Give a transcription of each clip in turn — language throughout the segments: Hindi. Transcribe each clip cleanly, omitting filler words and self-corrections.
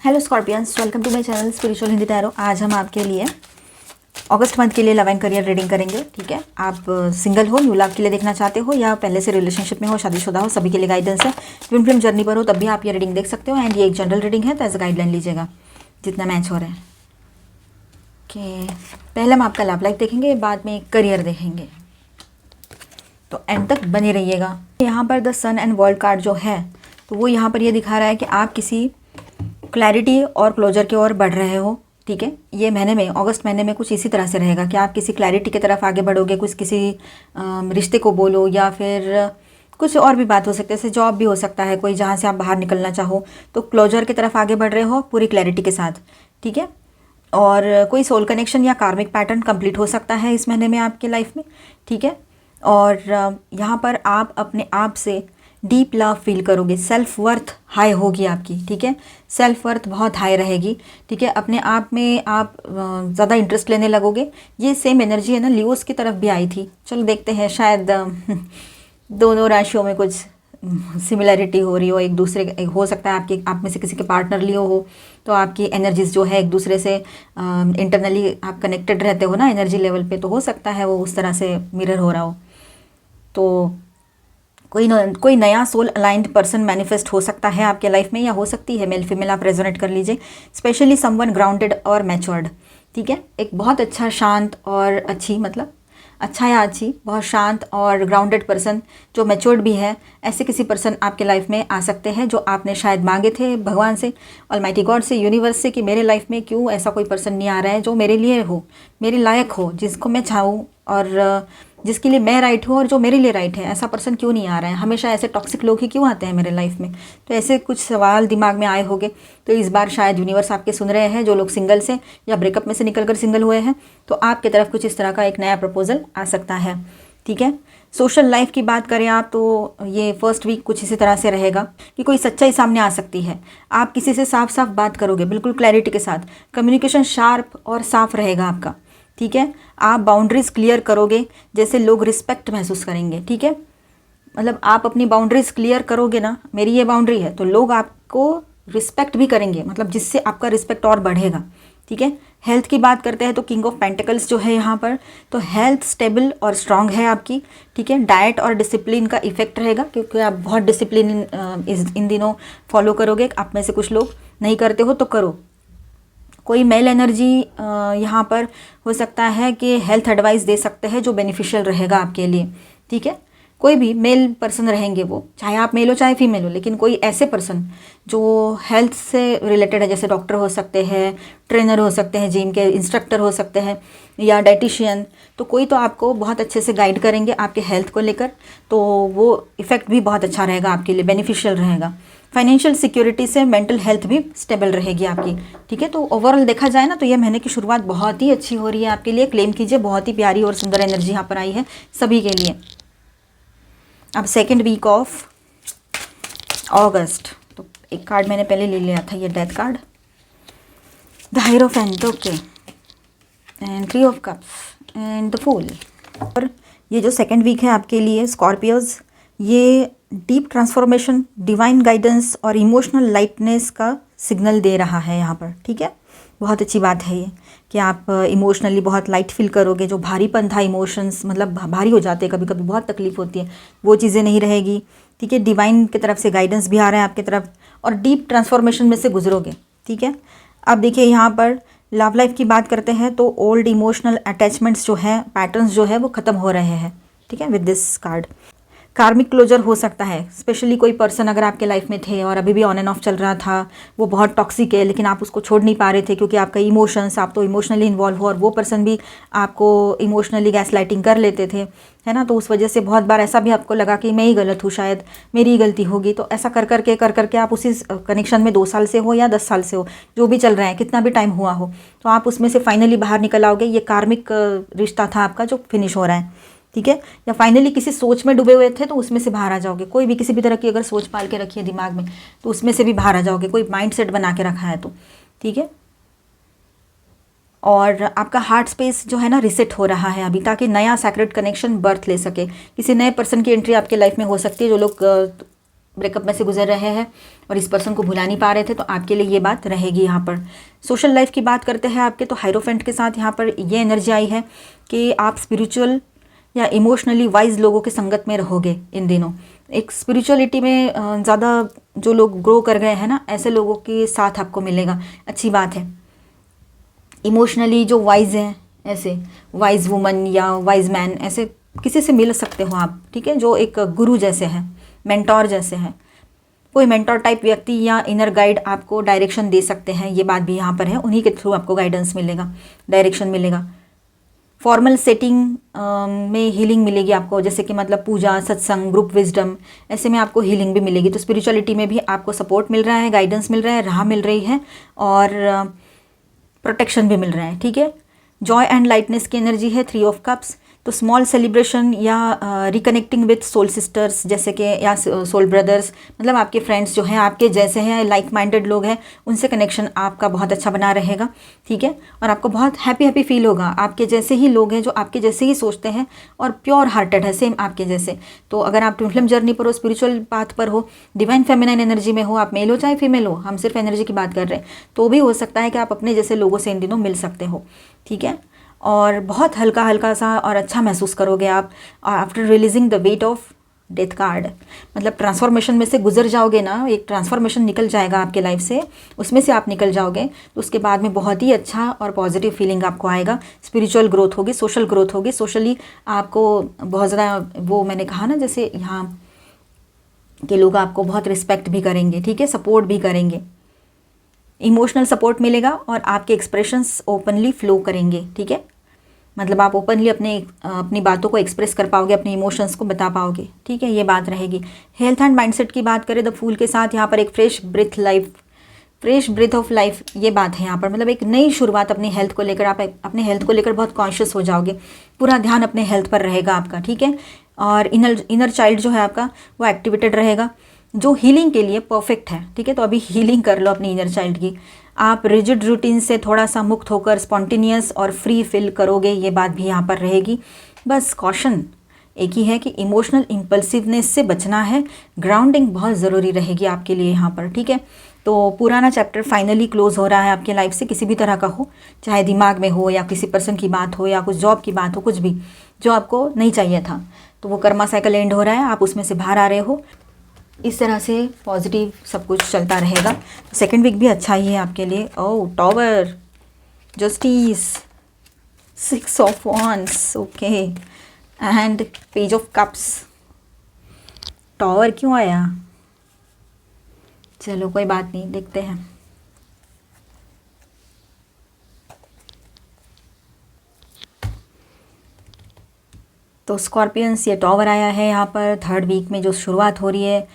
Hello scorpions, welcome to my channel spiritual Hindi tarot. आज हम आपके लिए अगस्त मंथ के लिए लव एंड करियर रीडिंग करेंगे। ठीक है, आप सिंगल हो, न्यू लव के लिए देखना चाहते हो या पहले से रिलेशनशिप में हो, शादीशुदा हो, सभी के लिए गाइडेंस है। ट्विन फ्लेम जर्नी पर हो तब भी आप ये रीडिंग देख सकते हो। एंड ये एक जनरल रीडिंग है तो एज अ गाइडलाइन लीजिएगा जितना मैच हो रहा है। ओके, पहले हम आपका लव लाइफ देखेंगे, बाद में करियर देखेंगे, तो एंड तक बने रहिएगा। यहाँ पर the sun and world card जो है तो वो यहाँ पर ये दिखा रहा है कि आप किसी क्लैरिटी और क्लोजर की ओर बढ़ रहे हो। ठीक है, ये महीने में, अगस्त महीने में कुछ इसी तरह से रहेगा कि आप किसी क्लैरिटी की तरफ आगे बढ़ोगे। कुछ किसी रिश्ते को बोलो या फिर कुछ और भी बात हो सकती है, जैसे जॉब भी हो सकता है कोई, जहाँ से आप बाहर निकलना चाहो, तो क्लोजर की तरफ आगे बढ़ रहे हो पूरी क्लैरिटी के साथ। ठीक है, और कोई सोल कनेक्शन या कार्मिक पैटर्न कंप्लीट हो सकता है इस महीने में आपके लाइफ में। ठीक है, और यहाँ पर आप अपने आप से डीप लव फील करोगे, सेल्फ वर्थ हाई होगी आपकी। ठीक है, सेल्फ वर्थ बहुत हाई रहेगी। ठीक है, अपने आप में आप ज़्यादा इंटरेस्ट लेने लगोगे। ये सेम एनर्जी है ना लियोस की तरफ भी आई थी। चलो देखते हैं, शायद दोनों राशियों में कुछ सिमिलैरिटी हो रही हो, एक दूसरे हो सकता है आपके आप में से किसी के पार्टनर लियो हो तो आपकी एनर्जीज जो है एक दूसरे से इंटरनली आप कनेक्टेड रहते हो ना एनर्जी लेवल पे, तो हो सकता है वो उस तरह से मिरर हो रहा हो। तो कोई नया सोल अलाइंड पर्सन मैनिफेस्ट हो सकता है आपके लाइफ में, या हो सकती है मेल फीमेल, आप रेजोनेट कर लीजिए। स्पेशली समवन ग्राउंडेड और मैच्योर्ड। ठीक है, एक बहुत अच्छा शांत और अच्छी, मतलब अच्छा या अच्छी, बहुत शांत और ग्राउंडेड पर्सन जो मैच्योर्ड भी है, ऐसे किसी पर्सन आपके लाइफ में आ सकते हैं जो आपने शायद मांगे थे भगवान से, ऑलमाइटी गॉड से, यूनिवर्स से, कि मेरे लाइफ में क्यों ऐसा कोई पर्सन नहीं आ रहा है जो मेरे लिए हो, मेरे लायक हो, जिसको मैं चाहूँ और जिसके लिए मैं राइट हूँ और जो मेरे लिए राइट है। ऐसा पर्सन क्यों नहीं आ रहा है? हमेशा ऐसे टॉक्सिक लोग ही क्यों आते हैं मेरे लाइफ में? तो ऐसे कुछ सवाल दिमाग में आए होंगे। तो इस बार शायद यूनिवर्स आपके सुन रहे हैं, जो लोग सिंगल से या ब्रेकअप में से निकलकर सिंगल हुए हैं, तो आपकी तरफ कुछ इस तरह का एक नया प्रपोजल आ सकता है। ठीक है, सोशल लाइफ की बात करें आप तो ये फर्स्ट वीक कुछ इसी तरह से रहेगा कि कोई सच्चाई सामने आ सकती है। आप किसी से साफ साफ बात करोगे, बिल्कुल क्लैरिटी के साथ। कम्युनिकेशन शार्प और साफ रहेगा आपका। ठीक है, आप बाउंड्रीज क्लियर करोगे, जैसे लोग रिस्पेक्ट महसूस करेंगे। ठीक है, मतलब आप अपनी बाउंड्रीज क्लियर करोगे ना, मेरी ये बाउंड्री है, तो लोग आपको रिस्पेक्ट भी करेंगे, मतलब जिससे आपका रिस्पेक्ट और बढ़ेगा। ठीक है, हेल्थ की बात करते हैं तो किंग ऑफ पेंटिकल्स जो है यहाँ पर, तो हेल्थ स्टेबल और स्ट्रांग है आपकी। ठीक है, डाइट और डिसिप्लिन का इफेक्ट रहेगा क्योंकि आप बहुत डिसिप्लिन इन दिनों फॉलो करोगे। आप में से कुछ लोग नहीं करते हो तो करो। कोई मेल एनर्जी यहाँ पर हो सकता है कि हेल्थ एडवाइस दे सकते हैं जो बेनिफिशियल रहेगा आपके लिए। ठीक है, कोई भी मेल पर्सन रहेंगे, वो चाहे आप मेल हो चाहे फीमेल हो, लेकिन कोई ऐसे पर्सन जो हेल्थ से रिलेटेड है, जैसे डॉक्टर हो सकते हैं, ट्रेनर हो सकते हैं, जिम के इंस्ट्रक्टर हो सकते हैं, या डाइटिशियन, तो कोई तो आपको बहुत अच्छे से गाइड करेंगे आपके हेल्थ को लेकर। तो वो इफ़ेक्ट भी बहुत अच्छा रहेगा आपके लिए, बेनिफिशियल रहेगा। फाइनेंशियल सिक्योरिटी से मेंटल हेल्थ भी स्टेबल रहेगी आपकी। ठीक है, तो ओवरऑल देखा जाए ना तो ये महीने की शुरुआत बहुत ही अच्छी हो रही है आपके लिए। क्लेम कीजिए, बहुत ही प्यारी और सुंदर एनर्जी यहाँ पर आई है सभी के लिए। अब सेकेंड वीक ऑफ अगस्त, तो एक कार्ड मैंने पहले ले लिया था, ये death card, the hierophant. Okay, and 3 of cups and the fool. और ये जो सेकेंड वीक है आपके लिए स्कॉर्पियोज, ये डीप ट्रांसफॉर्मेशन, डिवाइन गाइडेंस और इमोशनल लाइटनेस का सिग्नल दे रहा है यहाँ पर। ठीक है, बहुत अच्छी बात है ये कि आप इमोशनली बहुत लाइट फील करोगे। जो भारीपन था, इमोशंस मतलब भारी हो जाते हैं कभी कभी, बहुत तकलीफ होती है, वो चीज़ें नहीं रहेगी। ठीक है, डिवाइन की तरफ से गाइडेंस भी आ रहा है आपकी तरफ और डीप ट्रांसफॉर्मेशन में से गुजरोगे। ठीक है, अब देखिए यहाँ पर लव लाइफ की बात करते हैं तो ओल्ड इमोशनल अटैचमेंट्स जो है, पैटर्न्स जो है वो ख़त्म हो रहे हैं। ठीक है, विद दिस कार्ड कार्मिक क्लोजर हो सकता है। स्पेशली कोई पर्सन अगर आपके लाइफ में थे और अभी भी ऑन एंड ऑफ चल रहा था, वो बहुत टॉक्सिक है लेकिन आप उसको छोड़ नहीं पा रहे थे क्योंकि आपका इमोशंस, आप तो इमोशनली इन्वॉल्व हो और वो पर्सन भी आपको इमोशनली गैसलाइटिंग कर लेते थे, है ना। तो उस वजह से बहुत बार ऐसा भी आपको लगा कि मैं ही गलत हूँ, शायद मेरी ही गलती होगी। तो ऐसा कर करके आप उसी कनेक्शन में 2 साल से हो या 10 साल से हो, जो भी चल रहा है, कितना भी टाइम हुआ हो, तो आप उसमें से फाइनली बाहर निकल आओगे। ये कार्मिक रिश्ता था आपका जो फिनिश हो रहा है। ठीक है, या फाइनली किसी सोच में डूबे हुए थे तो उसमें से बाहर आ जाओगे। कोई भी किसी भी तरह की अगर सोच पाल के रखी है दिमाग में तो उसमें से भी बाहर आ जाओगे, कोई माइंडसेट बना के रखा है तो। ठीक है, और आपका हार्ट स्पेस जो है ना रिसेट हो रहा है अभी, ताकि नया सैक्रेड कनेक्शन बर्थ ले सके। किसी नए पर्सन की एंट्री आपके लाइफ में हो सकती है। जो लोग ब्रेकअप में से गुजर रहे हैं और इस पर्सन को भुला नहीं पा रहे थे, तो आपके लिए ये बात रहेगी यहाँ पर। सोशल लाइफ की बात करते हैं आपके, तो हायरोफेंट के साथ यहाँ पर ये एनर्जी आई है कि आप स्पिरिचुअल या इमोशनली वाइज लोगों के संगत में रहोगे इन दिनों। एक स्पिरिचुअलिटी में ज़्यादा जो लोग ग्रो कर गए हैं ना, ऐसे लोगों के साथ आपको मिलेगा, अच्छी बात है। इमोशनली जो वाइज हैं, ऐसे वाइज वुमन या वाइज मैन, ऐसे किसी से मिल सकते हो आप, ठीक है, जो एक गुरु जैसे हैं, मेंटोर जैसे हैं। कोई मेंटोर टाइप व्यक्ति या इनर गाइड आपको डायरेक्शन दे सकते हैं, ये बात भी यहाँ पर है। उन्हीं के थ्रू आपको गाइडेंस मिलेगा, डायरेक्शन मिलेगा। फॉर्मल सेटिंग में हीलिंग मिलेगी आपको, जैसे कि मतलब पूजा, सत्संग, ग्रुप विजडम, ऐसे में आपको हीलिंग भी मिलेगी। तो स्पिरिचुअलिटी में भी आपको सपोर्ट मिल रहा है, गाइडेंस मिल रहा है, राह मिल रही है और प्रोटेक्शन भी मिल रहा है, ठीक है। जॉय एंड लाइटनेस की एनर्जी है, 3 ऑफ कप्स। तो स्मॉल सेलिब्रेशन या रिकनेक्टिंग विथ सोल सिस्टर्स, जैसे कि या सोल ब्रदर्स, मतलब आपके फ्रेंड्स जो हैं आपके जैसे हैं, लाइक माइंडेड लोग हैं, उनसे कनेक्शन आपका बहुत अच्छा बना रहेगा, ठीक है। और आपको बहुत हैप्पी फील होगा, आपके जैसे ही लोग हैं जो आपके जैसे ही सोचते हैं और प्योर हार्टेड है, सेम आपके जैसे। तो अगर आप ट्विन फ्लेम जर्नी पर हो, स्पिरिचुअल पाथ पर हो, डिवाइन फेमिनाइन एनर्जी में हो, आप मेल हो चाहे फीमेल हो, हम सिर्फ एनर्जी की बात कर रहे हैं, तो भी हो सकता है कि आप अपने जैसे लोगों से इन दिनों मिल सकते हो, ठीक है। और बहुत हल्का हल्का सा और अच्छा महसूस करोगे आप after releasing the weight of death card. मतलब ट्रांसफॉर्मेशन में से गुजर जाओगे ना, एक ट्रांसफॉर्मेशन निकल जाएगा आपके लाइफ से, उसमें से आप निकल जाओगे, तो उसके बाद में बहुत ही अच्छा और पॉजिटिव फीलिंग आपको आएगा। स्पिरिचुअल ग्रोथ होगी, सोशल ग्रोथ होगी, सोशली आपको बहुत ज़्यादा, वो मैंने कहा ना, जैसे यहाँ के लोग आपको बहुत रिस्पेक्ट भी करेंगे, ठीक है, सपोर्ट भी करेंगे, इमोशनल सपोर्ट मिलेगा और आपके एक्सप्रेशंस ओपनली फ्लो करेंगे, ठीक है। मतलब आप ओपनली अपनी बातों को एक्सप्रेस कर पाओगे, अपने इमोशंस को बता पाओगे, ठीक है, ये बात रहेगी। हेल्थ एंड माइंडसेट की बात करें, द फूल के साथ यहाँ पर एक फ्रेश ब्रीथ ऑफ लाइफ, ये बात है यहाँ पर। मतलब एक नई शुरुआत अपनी हेल्थ को लेकर, आप अपने हेल्थ को लेकर बहुत कॉन्शियस हो जाओगे, पूरा ध्यान अपने हेल्थ पर रहेगा आपका, ठीक है। और इनर चाइल्ड जो है आपका, वो एक्टिवेटेड रहेगा, जो हीलिंग के लिए परफेक्ट है, ठीक है। तो अभी हीलिंग कर लो अपनी इनर चाइल्ड की। आप रिजिड रूटीन से थोड़ा सा मुक्त होकर स्पॉन्टेनियस और फ्री फील करोगे, ये बात भी यहाँ पर रहेगी। बस कॉशन एक ही है कि इमोशनल इम्पल्सिवनेस से बचना है, ग्राउंडिंग बहुत ज़रूरी रहेगी आपके लिए यहाँ पर, ठीक है। तो पुराना चैप्टर फाइनली क्लोज हो रहा है आपके लाइफ से, किसी भी तरह का हो, चाहे दिमाग में हो या किसी पर्सन की बात हो या कुछ जॉब की बात हो, कुछ भी जो आपको नहीं चाहिए था, तो वो कर्मा साइकिल एंड हो रहा है, आप उसमें से बाहर आ रहे हो। इस तरह से पॉजिटिव सब कुछ चलता रहेगा। तो सेकेंड वीक भी अच्छा ही है आपके लिए। Oh, tower, justice, 6 of wands, okay, and page of cups. Tower क्यों आया? चलो कोई बात नहीं, देखते हैं। तो स्कॉर्पियंस, ये टॉवर आया है यहाँ पर, थर्ड वीक में जो शुरुआत हो रही है।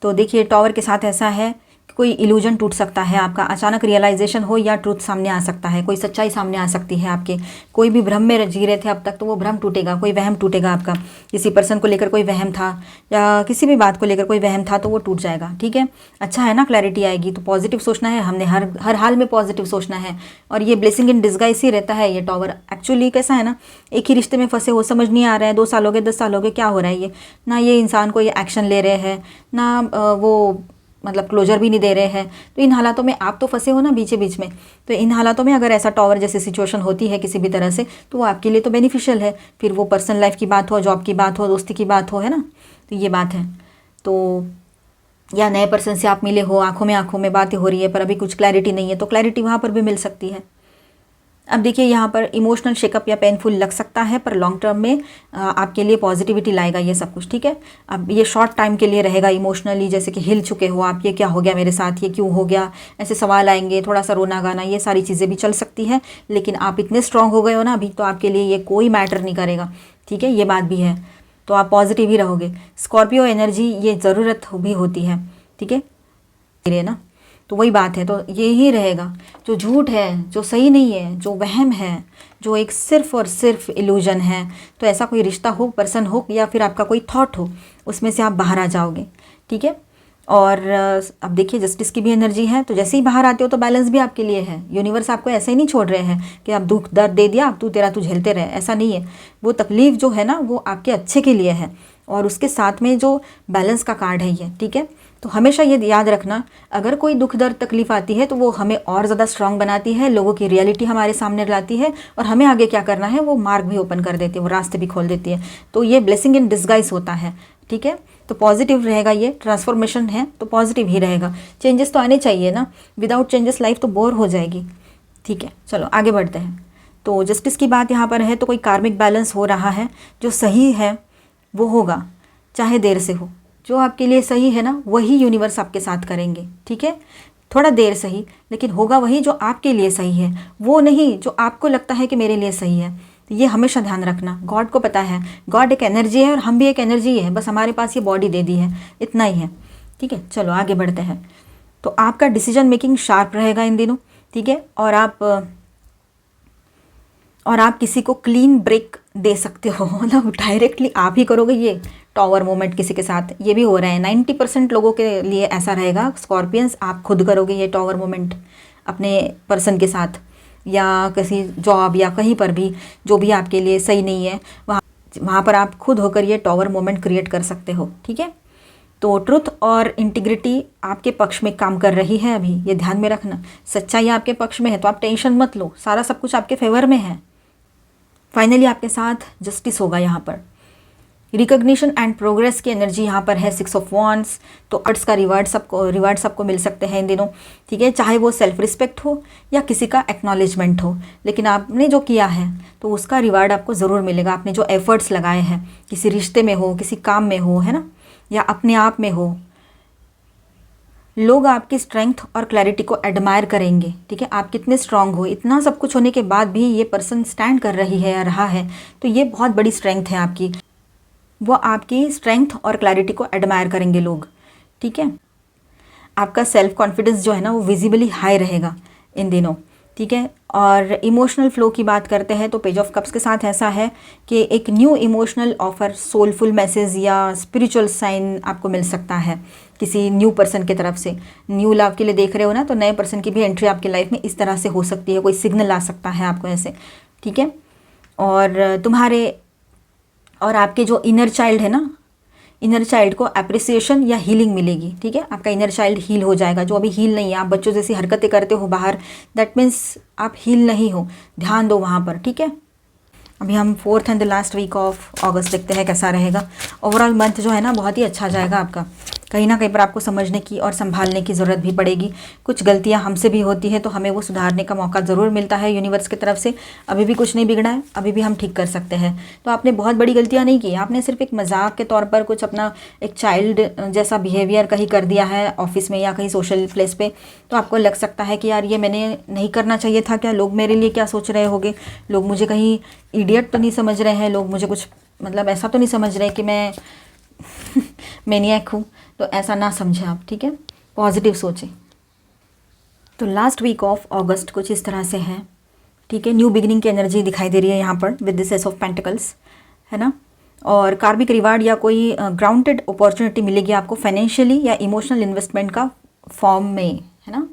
तो देखिए टॉवर के साथ ऐसा है कि कोई इल्यूजन टूट सकता है आपका, अचानक रियलाइजेशन हो या ट्रूथ सामने आ सकता है, कोई सच्चाई सामने आ सकती है आपके। कोई भी भ्रम में जी रहे थे अब तक, तो वो भ्रम टूटेगा, कोई वहम टूटेगा आपका। किसी पर्सन को लेकर कोई वहम था या किसी भी बात को लेकर कोई वहम था, तो वो टूट जाएगा, ठीक है। अच्छा है ना, क्लैरिटी आएगी। तो पॉजिटिव सोचना है, हमने हर हाल में पॉजिटिव सोचना है। और ये ब्लेसिंग इन डिस्गाइज ही रहता है ये टॉवर। एक्चुअली कैसा है ना, एक ही रिश्ते में फंसे हो, समझ नहीं आ रहा है, 2 साल हो गए, 10 साल हो गए, क्या हो रहा है ये ना, ये इंसान को ये एक्शन ले रहे हैं ना, वो मतलब क्लोजर भी नहीं दे रहे हैं। तो इन हालातों में आप तो फंसे हो ना बीच बीच में, तो इन हालातों में अगर ऐसा टॉवर जैसी सिचुएशन होती है किसी भी तरह से, तो वो आपके लिए तो बेनिफिशियल है। फिर वो पर्सनल लाइफ की बात हो, जॉब की बात हो, दोस्ती की बात हो, है ना, तो ये बात है। तो या नए पर्सन से आप मिले हो, आंखों में बातें हो रही है, पर अभी कुछ क्लैरिटी नहीं है, तो क्लैरिटी वहाँ पर भी मिल सकती है। अब देखिए यहाँ पर इमोशनल शेकअप या पेनफुल लग सकता है, पर लॉन्ग टर्म में आपके लिए पॉजिटिविटी लाएगा ये सब कुछ, ठीक है। अब ये शॉर्ट टाइम के लिए रहेगा इमोशनली, जैसे कि हिल चुके हो आप, ये क्या हो गया मेरे साथ, ये क्यों हो गया, ऐसे सवाल आएंगे, थोड़ा सा रोना गाना, ये सारी चीज़ें भी चल सकती है। लेकिन आप इतने स्ट्रांग हो गए हो ना अभी, तो आपके लिए ये कोई मैटर नहीं करेगा, ठीक है, ये बात भी है। तो आप पॉजिटिव ही रहोगे। स्कॉर्पियो एनर्जी ये ज़रूरत भी होती है, ठीक है ना, तो वही बात है। तो यही रहेगा, जो झूठ है, जो सही नहीं है, जो वहम है, जो एक सिर्फ और सिर्फ इल्यूजन है, तो ऐसा कोई रिश्ता हो, पर्सन हो या फिर आपका कोई थॉट हो, उसमें से आप बाहर आ जाओगे, ठीक है। और अब देखिए जस्टिस की भी एनर्जी है, तो जैसे ही बाहर आते हो तो बैलेंस भी आपके लिए है। यूनिवर्स आपको ऐसे ही नहीं छोड़ रहे हैं कि आप दुख दर्द दे दिया, अब तू झेलते रहे, ऐसा नहीं है। वो तकलीफ़ जो है ना, वो आपके अच्छे के लिए है। और उसके साथ में जो बैलेंस का कार्ड है ये, ठीक है। तो हमेशा ये याद रखना, अगर कोई दुख दर्द तकलीफ आती है तो वो हमें और ज़्यादा स्ट्रांग बनाती है, लोगों की रियलिटी हमारे सामने लाती है और हमें आगे क्या करना है वो मार्ग भी ओपन कर देती है, वो रास्ते भी खोल देती है। तो ये ब्लेसिंग इन डिस्गाइज होता है, ठीक है। तो पॉजिटिव रहेगा, ये ट्रांसफॉर्मेशन है तो पॉजिटिव ही रहेगा। चेंजेस तो आने चाहिए ना, विदाउट चेंजेस लाइफ तो बोर हो जाएगी, ठीक है। चलो आगे बढ़ते हैं। तो जस्टिस की बात यहाँ पर है, तो कोई कार्मिक बैलेंस हो रहा है, जो सही है वो होगा, चाहे देर से हो। जो आपके लिए सही है ना वही यूनिवर्स आपके साथ करेंगे, ठीक है। थोड़ा देर सही, लेकिन होगा वही जो आपके लिए सही है, वो नहीं जो आपको लगता है कि मेरे लिए सही है। तो ये हमेशा ध्यान रखना, गॉड को पता है, गॉड एक एनर्जी है और हम भी एक एनर्जी है, बस हमारे पास ये बॉडी दे दी है, इतना ही है, ठीक है। चलो आगे बढ़ते हैं। तो आपका डिसीजन मेकिंग शार्प रहेगा इन दिनों, ठीक है। और आप किसी को क्लीन ब्रेक दे सकते हो, मतलब डायरेक्टली आप ही करोगे ये टॉवर मोमेंट किसी के साथ, ये भी हो रहा है 90% लोगों के लिए ऐसा रहेगा। स्कॉर्पियंस, आप खुद करोगे ये टॉवर मोमेंट अपने पर्सन के साथ, या किसी जॉब या कहीं पर भी जो भी आपके लिए सही नहीं है वहाँ पर आप खुद होकर ये टॉवर मोमेंट क्रिएट कर सकते हो, ठीक है। तो ट्रुथ और इंटीग्रिटी आपके पक्ष में काम कर रही है अभी, ये ध्यान में रखना। सच्चाई आपके पक्ष में है तो आप टेंशन मत लो, सारा सब कुछ आपके फेवर में है। फाइनली आपके साथ जस्टिस होगा यहाँ पर। रिकॉग्निशन एंड प्रोग्रेस की एनर्जी यहाँ पर है 6 ऑफ वांड्स। तो अर्ट्स का रिवार्ड सबको मिल सकते हैं इन दिनों, ठीक है। चाहे वो सेल्फ रिस्पेक्ट हो या किसी का एक्नॉलेजमेंट हो, लेकिन आपने जो किया है तो उसका रिवार्ड आपको ज़रूर मिलेगा। आपने जो एफर्ट्स लगाए हैं, किसी रिश्ते में हो, किसी काम में हो, है ना, या अपने आप में हो, लोग आपकी स्ट्रेंथ और क्लैरिटी को एडमायर करेंगे, ठीक है। आप कितने स्ट्रांग हो, इतना सब कुछ होने के बाद भी ये पर्सन स्टैंड कर रही है या रहा है, तो ये बहुत बड़ी स्ट्रेंथ है आपकी। वो आपकी स्ट्रेंथ और क्लैरिटी को एडमायर करेंगे लोग, ठीक है। आपका सेल्फ कॉन्फिडेंस जो है ना वो विजिबली हाई रहेगा इन दिनों, ठीक है। और इमोशनल फ्लो की बात करते हैं तो पेज ऑफ कप्स के साथ ऐसा है कि एक new emotional offer, soulful message या स्पिरिचुअल साइन आपको मिल सकता है किसी न्यू पर्सन की तरफ से। न्यू लव के लिए देख रहे हो ना, तो नए पर्सन की भी एंट्री आपकी लाइफ में इस तरह से हो सकती है, कोई सिग्नल आ सकता है आपको ऐसे, ठीक है। और आपके जो इनर चाइल्ड है ना, इनर चाइल्ड को अप्रिसिएशन या हीलिंग मिलेगी, ठीक है। आपका इनर चाइल्ड हील हो जाएगा, जो अभी हील नहीं है। आप बच्चों जैसी हरकतें करते हो बाहर, दैट मीन्स आप हील नहीं हो, ध्यान दो वहाँ पर, ठीक है। अभी हम 4th and the last week of August देखते हैं कैसा रहेगा। ओवरऑल मंथ जो है ना बहुत ही अच्छा जाएगा आपका। कहीं ना कहीं पर आपको समझने की और संभालने की ज़रूरत भी पड़ेगी। कुछ गलतियां हमसे भी होती है तो हमें वो सुधारने का मौका ज़रूर मिलता है यूनिवर्स की तरफ से। अभी भी कुछ नहीं बिगड़ा है, अभी भी हम ठीक कर सकते हैं। तो आपने बहुत बड़ी गलतियां नहीं की, आपने सिर्फ एक मजाक के तौर पर कुछ अपना एक चाइल्ड जैसा बिहेवियर कहीं कर दिया है ऑफिस में या कहीं सोशल प्लेस पे, तो आपको लग सकता है कि यार ये मैंने नहीं करना चाहिए था, क्या लोग मेरे लिए क्या सोच रहे होंगे, लोग मुझे कहीं इडियट तो नहीं समझ रहे हैं, लोग मुझे कुछ मतलब ऐसा तो नहीं समझ रहे कि मैं मैनिएक हूँ। तो ऐसा ना समझें आप, ठीक है, पॉजिटिव सोचें। तो लास्ट वीक ऑफ अगस्त कुछ इस तरह से है, ठीक है। न्यू बिगिनिंग की एनर्जी दिखाई दे रही है यहाँ पर with this S of pentacles, है ना। और कार्मिक रिवार्ड या कोई ग्राउंडेड अपॉर्चुनिटी मिलेगी आपको फाइनेंशियली या इमोशनल इन्वेस्टमेंट का फॉर्म में, है ना।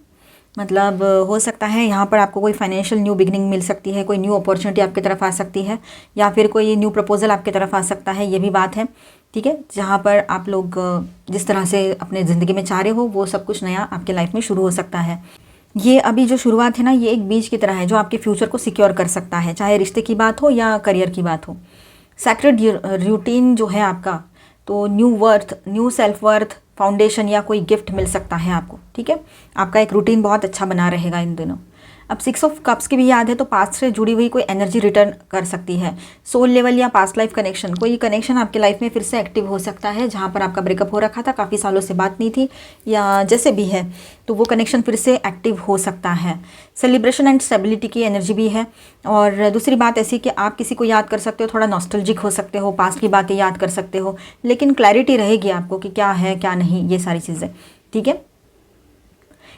मतलब हो सकता है यहाँ पर आपको कोई फाइनेंशियल न्यू बिगिनिंग मिल सकती है, कोई न्यू अपॉर्चुनिटी आपकी तरफ आ सकती है, या फिर कोई न्यू प्रपोजल आपकी तरफ आ सकता है, ये भी बात है, ठीक है। जहाँ पर आप लोग जिस तरह से अपने ज़िंदगी में चाह रहे हो वो सब कुछ नया आपके लाइफ में शुरू हो सकता है। ये अभी जो शुरुआत है ना, ये एक बीज की तरह है जो आपके फ्यूचर को सिक्योर कर सकता है, चाहे रिश्ते की बात हो या करियर की बात हो। सैक्रेड रूटीन जो है आपका, तो new worth, new self worth foundation या कोई गिफ्ट मिल सकता है आपको, ठीक है। आपका एक रूटीन बहुत अच्छा बना रहेगा इन दिनों। अब 6 ऑफ कप्स की भी याद है तो पास्ट से जुड़ी हुई कोई एनर्जी रिटर्न कर सकती है, सोल लेवल या पास्ट लाइफ कनेक्शन, कोई कनेक्शन आपके लाइफ में फिर से एक्टिव हो सकता है जहाँ पर आपका ब्रेकअप हो रखा था, काफ़ी सालों से बात नहीं थी या जैसे भी है, तो वो कनेक्शन फिर से एक्टिव हो सकता है। सेलिब्रेशन एंड स्टेबिलिटी की एनर्जी भी है। और दूसरी बात ऐसी कि आप किसी को याद कर सकते हो, थोड़ा नॉस्टैल्जिक हो सकते हो, पास्ट की बातें याद कर सकते हो, लेकिन क्लैरिटी रहेगी आपको कि क्या है क्या नहीं, ये सारी चीज़ें, ठीक है।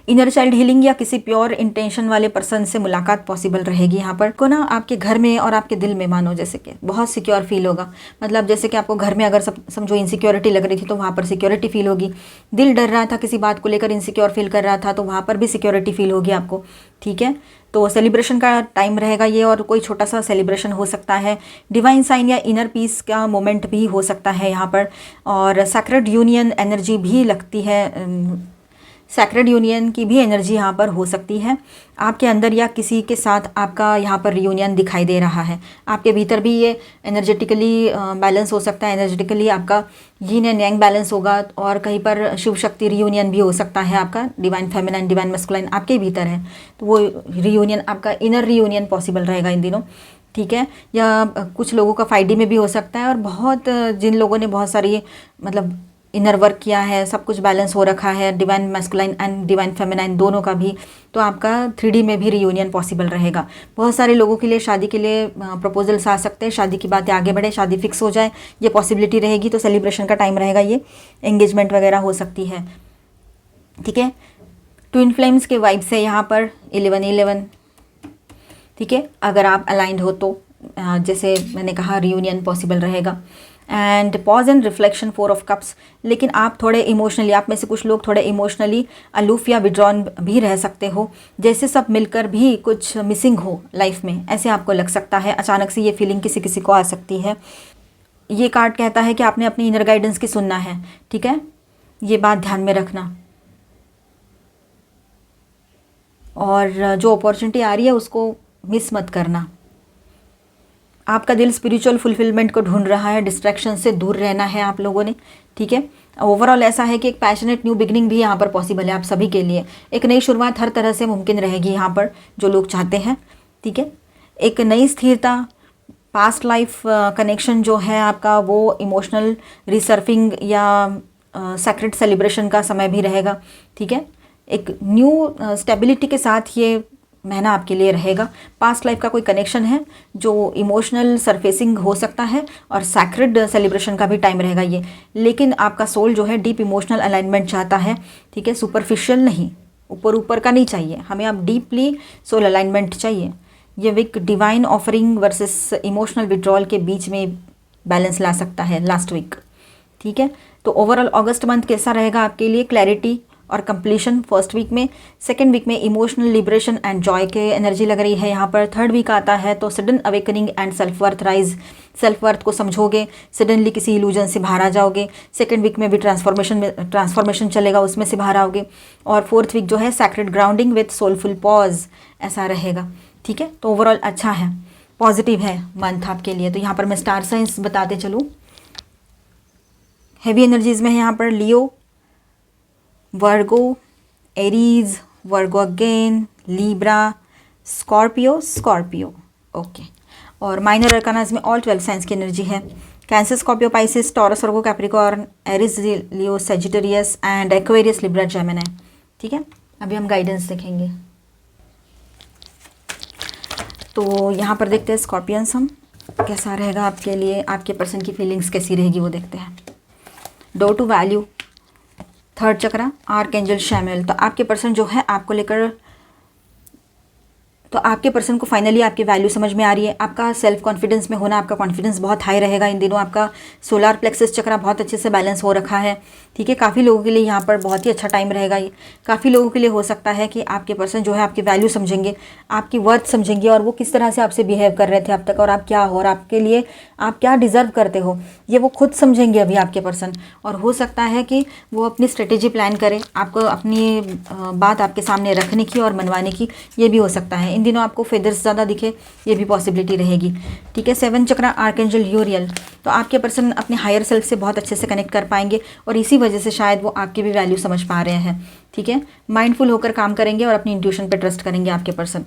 इनर चाइल्ड हीलिंग या किसी प्योर इंटेंशन वाले पर्सन से मुलाकात पॉसिबल रहेगी यहाँ पर को ना आपके घर में और आपके दिल में मानो जैसे कि बहुत सिक्योर फील होगा। मतलब जैसे कि आपको घर में अगर समझो इनसिक्योरिटी लग रही थी तो वहाँ पर सिक्योरिटी फील होगी। दिल डर रहा था, किसी बात को लेकर इनसिक्योर फील कर रहा था तो वहाँ पर भी सिक्योरिटी फील होगी आपको। ठीक है, तो सेलिब्रेशन का टाइम रहेगा ये, और कोई छोटा सा सेलिब्रेशन हो सकता है। डिवाइन साइन या इनर पीस का मोमेंट भी हो सकता है यहाँ पर, और सैक्रेड यूनियन एनर्जी भी लगती है। सैक्रेड यूनियन की भी एनर्जी यहाँ पर हो सकती है आपके अंदर, या किसी के साथ आपका यहाँ पर रियूनियन दिखाई दे रहा है। आपके भीतर भी ये एनर्जेटिकली बैलेंस हो सकता है, एनर्जेटिकली आपका यीन एंड यांग बैलेंस होगा, और कहीं पर शिव शक्ति रियूनियन भी हो सकता है आपका। डिवाइन फेमिनाइन, डिवाइन मस्कुलाइन आपके भीतर है, तो वो रियूनियन आपका इनर रियूनियन पॉसिबल रहेगा इन दिनों। ठीक है, या कुछ लोगों का 5D में भी हो सकता है, और बहुत जिन लोगों ने बहुत सारी मतलब इनर वर्क किया है, सब कुछ बैलेंस हो रखा है, divine masculine and divine feminine दोनों का भी, तो आपका 3D में भी रियूनियन पॉसिबल रहेगा। बहुत सारे लोगों के लिए शादी के लिए प्रपोजल्स आ सकते हैं, शादी की बातें आगे बढ़े, शादी फिक्स हो जाए, ये पॉसिबिलिटी रहेगी। तो सेलिब्रेशन का टाइम रहेगा ये, एंगेजमेंट वगैरह हो सकती है। ठीक है, ट्विन फ्लेम्स के वाइब्स है यहाँ पर 11-11। ठीक है, अगर आप अलाइंड हो तो जैसे मैंने कहा रियूनियन पॉसिबल रहेगा। And pause and reflection 4 of cups, लेकिन आप थोड़े इमोशनली, आप में से कुछ लोग थोड़े इमोशनली अलूफ या विड्रॉन भी रह सकते हो, जैसे सब मिलकर भी कुछ मिसिंग हो लाइफ में, ऐसे आपको लग सकता है। अचानक से ये फीलिंग किसी किसी को आ सकती है। ये कार्ड कहता है कि आपने अपनी इनर गाइडेंस की सुनना है। ठीक है, ये बात ध्यान में रखना, और जो अपॉर्चुनिटी आ रही है उसको मिस मत करना। आपका दिल स्पिरिचुअल फुलफिलमेंट को ढूंढ रहा है, डिस्ट्रैक्शन से दूर रहना है आप लोगों ने। ठीक है, ओवरऑल ऐसा है कि एक पैशनेट न्यू बिगनिंग भी यहाँ पर पॉसिबल है आप सभी के लिए। एक नई शुरुआत हर तरह से मुमकिन रहेगी यहाँ पर, जो लोग चाहते हैं। ठीक है, एक नई स्थिरता, पास्ट लाइफ कनेक्शन जो है आपका, वो इमोशनल रिसर्फिंग या सेक्रेट सेलिब्रेशन का समय भी रहेगा। ठीक है, एक न्यू स्टेबिलिटी के साथ ये महीना आपके लिए रहेगा। पास्ट लाइफ का कोई कनेक्शन है जो इमोशनल सरफेसिंग हो सकता है, और सैक्रेड सेलिब्रेशन का भी टाइम रहेगा ये। लेकिन आपका सोल जो है डीप इमोशनल अलाइनमेंट चाहता है। ठीक है, सुपरफिशियल नहीं, ऊपर ऊपर का नहीं चाहिए हमें, अब डीपली सोल अलाइनमेंट चाहिए। ये week divine offering versus emotional withdrawal के बीच में बैलेंस ला सकता है लास्ट वीक। ठीक है, तो ओवरऑल अगस्त मंथ कैसा रहेगा आपके लिए? क्लैरिटी और कंप्लीशन फर्स्ट वीक में, सेकेंड वीक में इमोशनल लिबरेशन एंड जॉय के एनर्जी लग रही है यहाँ पर। थर्ड वीक आता है तो sudden awakening and self worth rise, self worth को समझोगे, सडनली किसी इल्यूजन से बाहर आ जाओगे। सेकेंड वीक में भी ट्रांसफॉर्मेशन चलेगा, उसमें से बाहर आओगे। और फोर्थ वीक जो है sacred grounding with soulful pause, ऐसा रहेगा। ठीक है, तो ओवरऑल अच्छा है, पॉजिटिव है मंथ आपके लिए। तो यहाँ पर मैं स्टार साइंस बताते चलूँ। हैवी एनर्जीज में है यहाँ पर लियो, वर्गो, एरीज, वर्गो अगेन, लीब्रा, स्कॉर्पियो। ओके, और माइनर अरकानाज में ऑल 12 साइंस की एनर्जी है। Cancer, Scorpio, Pisces, taurus, Virgo, Capricorn, Aries, Leo, Sagittarius and Aquarius, Libra, Gemini. ठीक है, अभी हम गाइडेंस देखेंगे। तो यहाँ पर देखते हैं स्कॉर्पियंस हम कैसा रहेगा आपके लिए, आपके पर्सन की फीलिंग्स कैसी रहेगी वो देखते हैं। Door to value, third chakra, archangel Chamuel. तो आपके पर्सन जो है आपको लेकर, तो आपके पर्सन को फाइनली आपकी वैल्यू समझ में आ रही है। आपका सेल्फ कॉन्फिडेंस में होना, आपका कॉन्फिडेंस बहुत हाई रहेगा इन दिनों। आपका सोलार प्लेक्सस चक्रा बहुत अच्छे से बैलेंस हो रखा है। ठीक है, काफ़ी लोगों के लिए यहाँ पर बहुत ही अच्छा टाइम रहेगा ये। काफ़ी लोगों के लिए हो सकता है कि आपके पर्सन जो है आपकी वैल्यू समझेंगे, आपकी वर्थ समझेंगे, और वो किस तरह से आपसे बिहेव कर रहे थे अब तक, और आप क्या हो, और आपके लिए आप क्या डिज़र्व करते हो, ये वो खुद समझेंगे अभी आपके पर्सन। और हो सकता है कि वो अपनी स्ट्रेटेजी प्लान करें, आपको अपनी बात आपके सामने रखने की और मनवाने की, ये भी हो सकता है। इन दिनों आपको फेदर्स ज़्यादा दिखे, ये भी पॉसिबिलिटी रहेगी। ठीक है, 7 चक्रा, आर्कएंजल यूरियल। तो आपके पर्सन अपने हायर सेल्फ से बहुत अच्छे से कनेक्ट कर पाएंगे, और इसी वजह से शायद वो आपकी भी वैल्यू समझ पा रहे हैं। ठीक है, माइंडफुल होकर काम करेंगे और अपनी इंट्यूशन पे ट्रस्ट करेंगे आपके पर्सन।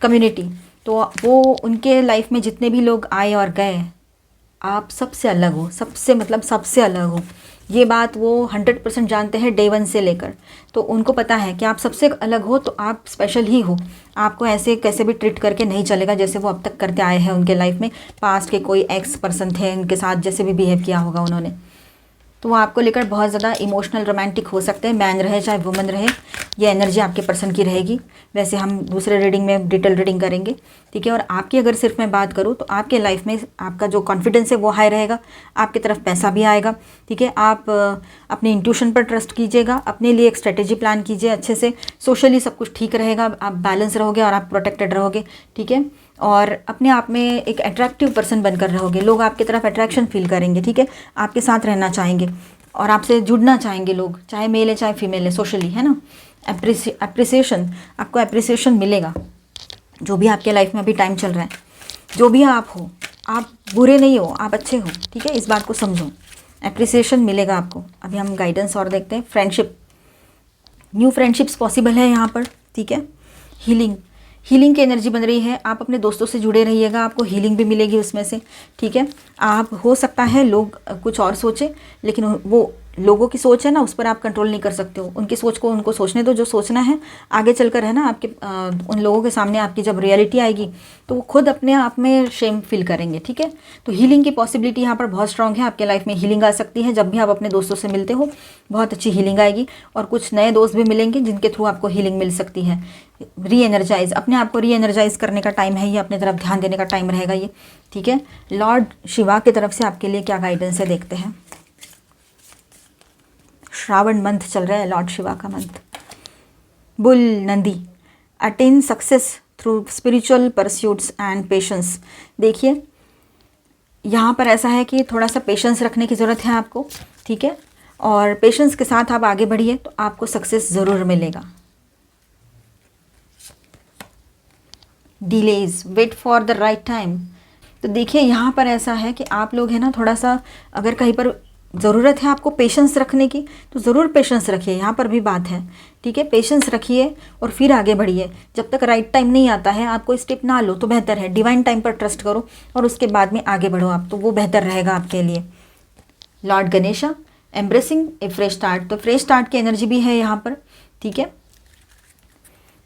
कम्युनिटी, तो वो उनके लाइफ में जितने भी लोग आए और गए, आप सबसे अलग हो, सबसे मतलब सबसे अलग हो। ये बात वो 100% जानते हैं डे 1 से लेकर। तो उनको पता है कि आप सबसे अलग हो, तो आप स्पेशल ही हो। आपको ऐसे कैसे भी ट्रीट करके नहीं चलेगा जैसे वो अब तक करते आए हैं उनके लाइफ में। पास्ट के कोई एक्स पर्सन थे, उनके साथ जैसे भी बिहेव किया होगा उन्होंने। तो वो आपको लेकर बहुत ज़्यादा इमोशनल रोमांटिक हो सकते हैं, मैन रहे चाहे वुमन रहे, ये एनर्जी आपके पर्सन की रहेगी। वैसे हम दूसरे रीडिंग में डिटेल रीडिंग करेंगे, ठीक है। और आपकी अगर सिर्फ मैं बात करूँ तो आपके लाइफ में आपका जो कॉन्फिडेंस है वो हाई रहेगा, आपकी तरफ पैसा भी आएगा, ठीक है। आप अपने इंट्यूशन पर ट्रस्ट कीजिएगा, अपने लिए एक स्ट्रेटेजी प्लान कीजिए अच्छे से, सोशली सब कुछ ठीक रहेगा, आप बैलेंस रहोगे और आप प्रोटेक्टेड रहोगे, ठीक है। और अपने आप में एक अट्रैक्टिव पर्सन बनकर रहोगे, लोग आपकी तरफ अट्रैक्शन फील करेंगे, ठीक है, आपके साथ रहना चाहेंगे और आपसे जुड़ना चाहेंगे लोग, चाहे मेल है चाहे फीमेल है, सोशली, है ना। अप्रिसिएशन, आपको अप्रिसिएशन मिलेगा। जो भी आपके लाइफ में अभी टाइम चल रहा है, जो भी आप हो, आप बुरे नहीं हो, आप अच्छे हो, ठीक है, इस बात को समझो। अप्रिसिएशन मिलेगा आपको। अभी हम गाइडेंस और देखते हैं। फ्रेंडशिप, न्यू फ्रेंडशिप्स पॉसिबल है यहाँ पर, ठीक है। हीलिंग की एनर्जी बन रही है, आप अपने दोस्तों से जुड़े रहिएगा, आपको हीलिंग भी मिलेगी उसमें से, ठीक है। आप हो सकता है लोग कुछ और सोचे, लेकिन वो लोगों की सोच है ना, उस पर आप कंट्रोल नहीं कर सकते हो। उनकी सोच को उनको सोचने दो, जो सोचना है आगे चलकर, है ना। आपके उन लोगों के सामने आपकी जब रियलिटी आएगी तो वो खुद अपने आप में शेम फील करेंगे, ठीक है। तो हीलिंग की पॉसिबिलिटी यहाँ पर बहुत स्ट्रांग है, आपके लाइफ में हीलिंग आ सकती है। जब भी आप अपने दोस्तों से मिलते हो बहुत अच्छी हीलिंग आएगी, और कुछ नए दोस्त भी मिलेंगे जिनके थ्रू आपको हीलिंग मिल सकती है। री एनर्जाइज, अपने आप को री एनर्जाइज करने का टाइम है ये, अपने तरफ ध्यान देने का टाइम रहेगा ये, ठीक है। लॉर्ड शिवा की तरफ से आपके लिए क्या गाइडेंस है देखते हैं। श्रावण मंथ चल रहा है, लॉर्ड शिवा का month. Bull Nandi, attain success through spiritual pursuits and patience. देखिए यहाँ पर ऐसा है कि थोड़ा सा पेशेंस रखने की ज़रूरत है आपको, ठीक है। और पेशेंस के साथ आप आगे बढ़िए तो आपको सक्सेस ज़रूर मिलेगा। Delays, wait for the right time. तो देखिए यहाँ पर ऐसा है कि आप लोग है ना, थोड़ा सा अगर कहीं पर ज़रूरत है आपको पेशेंस रखने की तो ज़रूर पेशेंस रखिए, यहाँ पर भी बात है, ठीक है। पेशेंस रखिए और फिर आगे बढ़िए। जब तक राइट टाइम नहीं आता है आप कोई स्टेप ना लो तो बेहतर है। डिवाइन टाइम पर ट्रस्ट करो और उसके बाद में आगे बढ़ो आप, तो वो बेहतर रहेगा आपके लिए। लॉर्ड गणेशा, एम्ब्रेसिंग ए फ्रेश स्टार्ट। तो फ्रेश स्टार्ट की एनर्जी भी है यहाँ पर, ठीक है।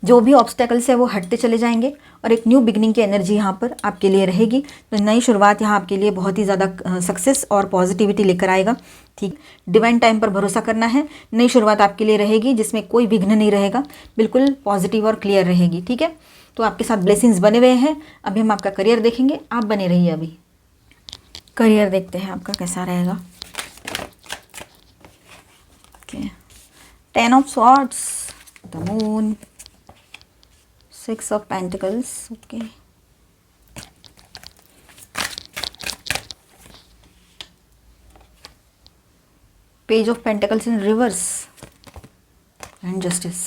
जो भी ऑब्स्टेकल्स है वो हटते चले जाएंगे और एक न्यू बिगनिंग की एनर्जी यहाँ पर आपके लिए रहेगी। तो नई शुरुआत यहाँ आपके लिए बहुत ही ज़्यादा सक्सेस और पॉजिटिविटी लेकर आएगा, ठीक। डिवाइन टाइम पर भरोसा करना है। नई शुरुआत आपके लिए रहेगी जिसमें कोई विघ्न नहीं रहेगा, बिल्कुल पॉजिटिव और क्लियर रहेगी, ठीक है। तो आपके साथ ब्लेसिंग्स बने हुए हैं। अभी हम आपका करियर देखेंगे, आप बने रहिए। अभी करियर देखते हैं आपका कैसा रहेगा। Okay, 10 of swords, the moon, 6 of Pentacles, okay. Page of Pentacles in reverse and Justice।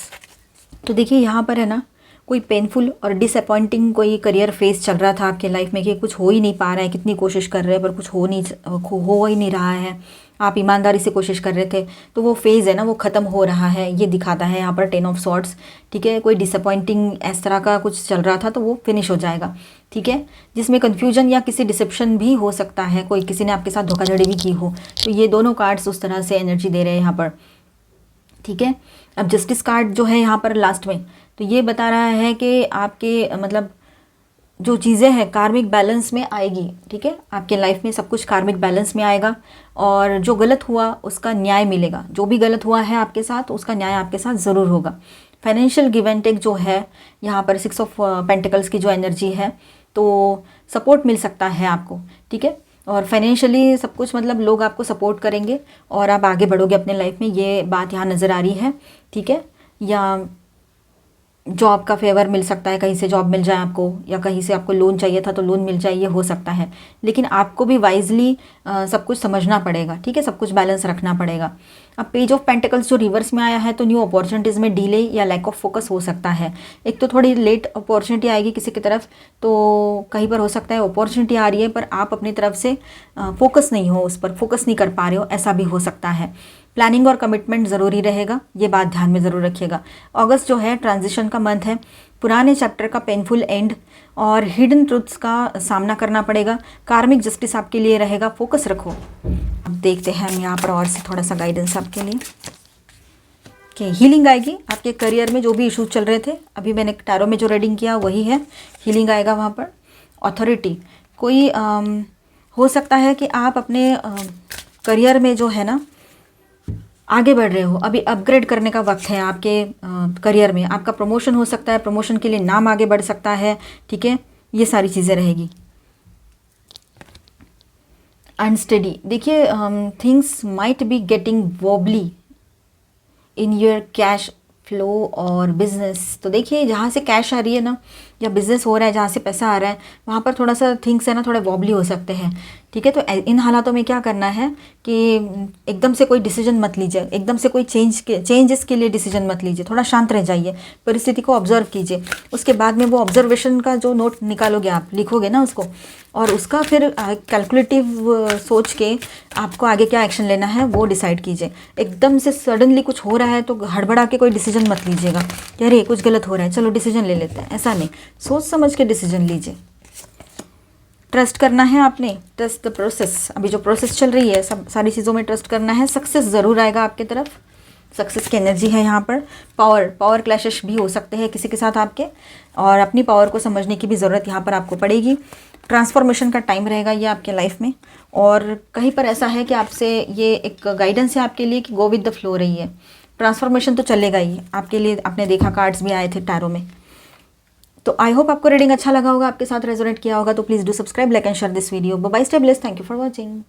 तो देखिए यहाँ पर है ना, कोई पेनफुल और डिसअपॉइंटिंग कोई करियर फेज चल रहा था आपके लाइफ में कि कुछ हो ही नहीं पा रहा है, कितनी कोशिश कर रहे हैं पर कुछ हो ही नहीं रहा है, आप ईमानदारी से कोशिश कर रहे थे, तो वो फेज़ है ना वो ख़त्म हो रहा है, ये दिखाता है यहाँ पर 10 ऑफ स्वॉर्ड्स, ठीक है। कोई डिसअपॉइंटिंग इस तरह का कुछ चल रहा था तो वो फिनिश हो जाएगा, ठीक है। जिसमें कन्फ्यूजन या किसी डिसेप्शन भी हो सकता है, कोई किसी ने आपके साथ धोखाधड़ी भी की हो, तो ये दोनों कार्ड्स उस तरह से एनर्जी दे रहे हैं यहाँ पर, ठीक है। अब जस्टिस कार्ड जो है यहाँ पर लास्ट में, तो ये बता रहा है कि आपके मतलब जो चीज़ें हैं कार्मिक बैलेंस में आएगी, ठीक है। आपके लाइफ में सब कुछ कार्मिक बैलेंस में आएगा और जो गलत हुआ उसका न्याय मिलेगा। जो भी गलत हुआ है आपके साथ उसका न्याय आपके साथ ज़रूर होगा। फाइनेंशियल गिव एंड टेक जो है यहाँ पर 6 ऑफ पेंटिकल्स की जो एनर्जी है, तो सपोर्ट मिल सकता है आपको, ठीक है। और फाइनेंशियली सब कुछ मतलब लोग आपको सपोर्ट करेंगे और आप आगे बढ़ोगे अपने लाइफ में, ये बात यहाँ नज़र आ रही है, ठीक है। या जॉब का फेवर मिल सकता है, कहीं से जॉब मिल जाए आपको, या कहीं से आपको लोन चाहिए था तो लोन मिल जाए, ये हो सकता है। लेकिन आपको भी वाइजली सब कुछ समझना पड़ेगा, ठीक है, सब कुछ बैलेंस रखना पड़ेगा। अब पेज ऑफ पेंटिकल्स जो रिवर्स में आया है, तो न्यू अपॉर्चुनिटीज़ में डिले या लैक ऑफ फोकस हो सकता है। एक तो थोड़ी लेट अपॉर्चुनिटी आएगी किसी की तरफ, तो कहीं पर हो सकता है अपॉर्चुनिटी आ रही है पर आप अपनी तरफ से फोकस नहीं हो, उस पर फोकस नहीं कर पा रहे हो, ऐसा भी हो सकता है। प्लानिंग और कमिटमेंट ज़रूरी रहेगा, ये बात ध्यान में ज़रूर रखिएगा। अगस्त जो है ट्रांजिशन का मंथ है, पुराने चैप्टर का पेनफुल एंड और हिडन ट्रुथ्स का सामना करना पड़ेगा। कार्मिक जस्टिस आपके लिए रहेगा, फोकस रखो। अब देखते हैं हम यहाँ पर और से थोड़ा सा गाइडेंस आपके लिए कि हीलिंग आएगी आपके करियर में, जो भी इश्यूज चल रहे थे। अभी मैंने टैरो में जो रीडिंग किया वही है, हीलिंग आएगा वहाँ पर। अथॉरिटी, कोई हो सकता है कि आप अपने करियर में जो है ना आगे बढ़ रहे हो, अभी अपग्रेड करने का वक्त है आपके करियर में। आपका प्रमोशन हो सकता है, प्रमोशन के लिए नाम आगे बढ़ सकता है, ठीक है, ये सारी चीज़ें रहेगी। अनस्टडी, देखिए things might be getting wobbly in your cash flow और बिजनेस। तो देखिए जहाँ से कैश आ रही है ना, या बिजनेस हो रहा है, जहाँ से पैसा आ रहा है, वहाँ पर थोड़ा सा थिंग्स है ना, थोड़े वॉबली हो सकते हैं, ठीक है। तो इन हालातों में क्या करना है कि एकदम से कोई डिसीजन मत लीजिए, एकदम से कोई चेंजेस के लिए डिसीजन मत लीजिए, थोड़ा शांत रह जाइए, परिस्थिति को ऑब्जर्व कीजिए। उसके बाद में वो ऑब्जर्वेशन का जो नोट निकालोगे, आप लिखोगे ना उसको, और उसका फिर कैलकुलेटिव सोच के आपको आगे क्या एक्शन लेना है वो डिसाइड कीजिए। एकदम से सडनली कुछ हो रहा है तो हड़बड़ा के कोई डिसीजन मत लीजिएगा कि अरे कुछ गलत हो रहा है, चलो डिसीजन ले लेते हैं, ऐसा नहीं, सोच समझ के डिसीजन लीजिए। ट्रस्ट करना है आपने, ट्रस्ट द प्रोसेस। अभी जो प्रोसेस चल रही है, सब सारी चीज़ों में ट्रस्ट करना है, सक्सेस ज़रूर आएगा आपकी तरफ, सक्सेस की एनर्जी है यहाँ पर। पावर क्लैशेस भी हो सकते हैं किसी के साथ आपके, और अपनी पावर को समझने की भी ज़रूरत यहाँ पर आपको पड़ेगी। ट्रांसफॉर्मेशन का टाइम रहेगा ये आपके लाइफ में, और कहीं पर ऐसा है कि आपसे ये एक गाइडेंस है आपके लिए कि गो विद द फ्लो रही है। ट्रांसफॉर्मेशन तो चलेगा ही आपके लिए, आपने देखा कार्ड्स भी आए थे टैरो में। तो आई होप आपको रीडिंग अच्छा लगा होगा, आपके साथ रेजोनेट किया होगा। तो please do subscribe, like and share this video. Bye bye, stay blessed, thank you for watching.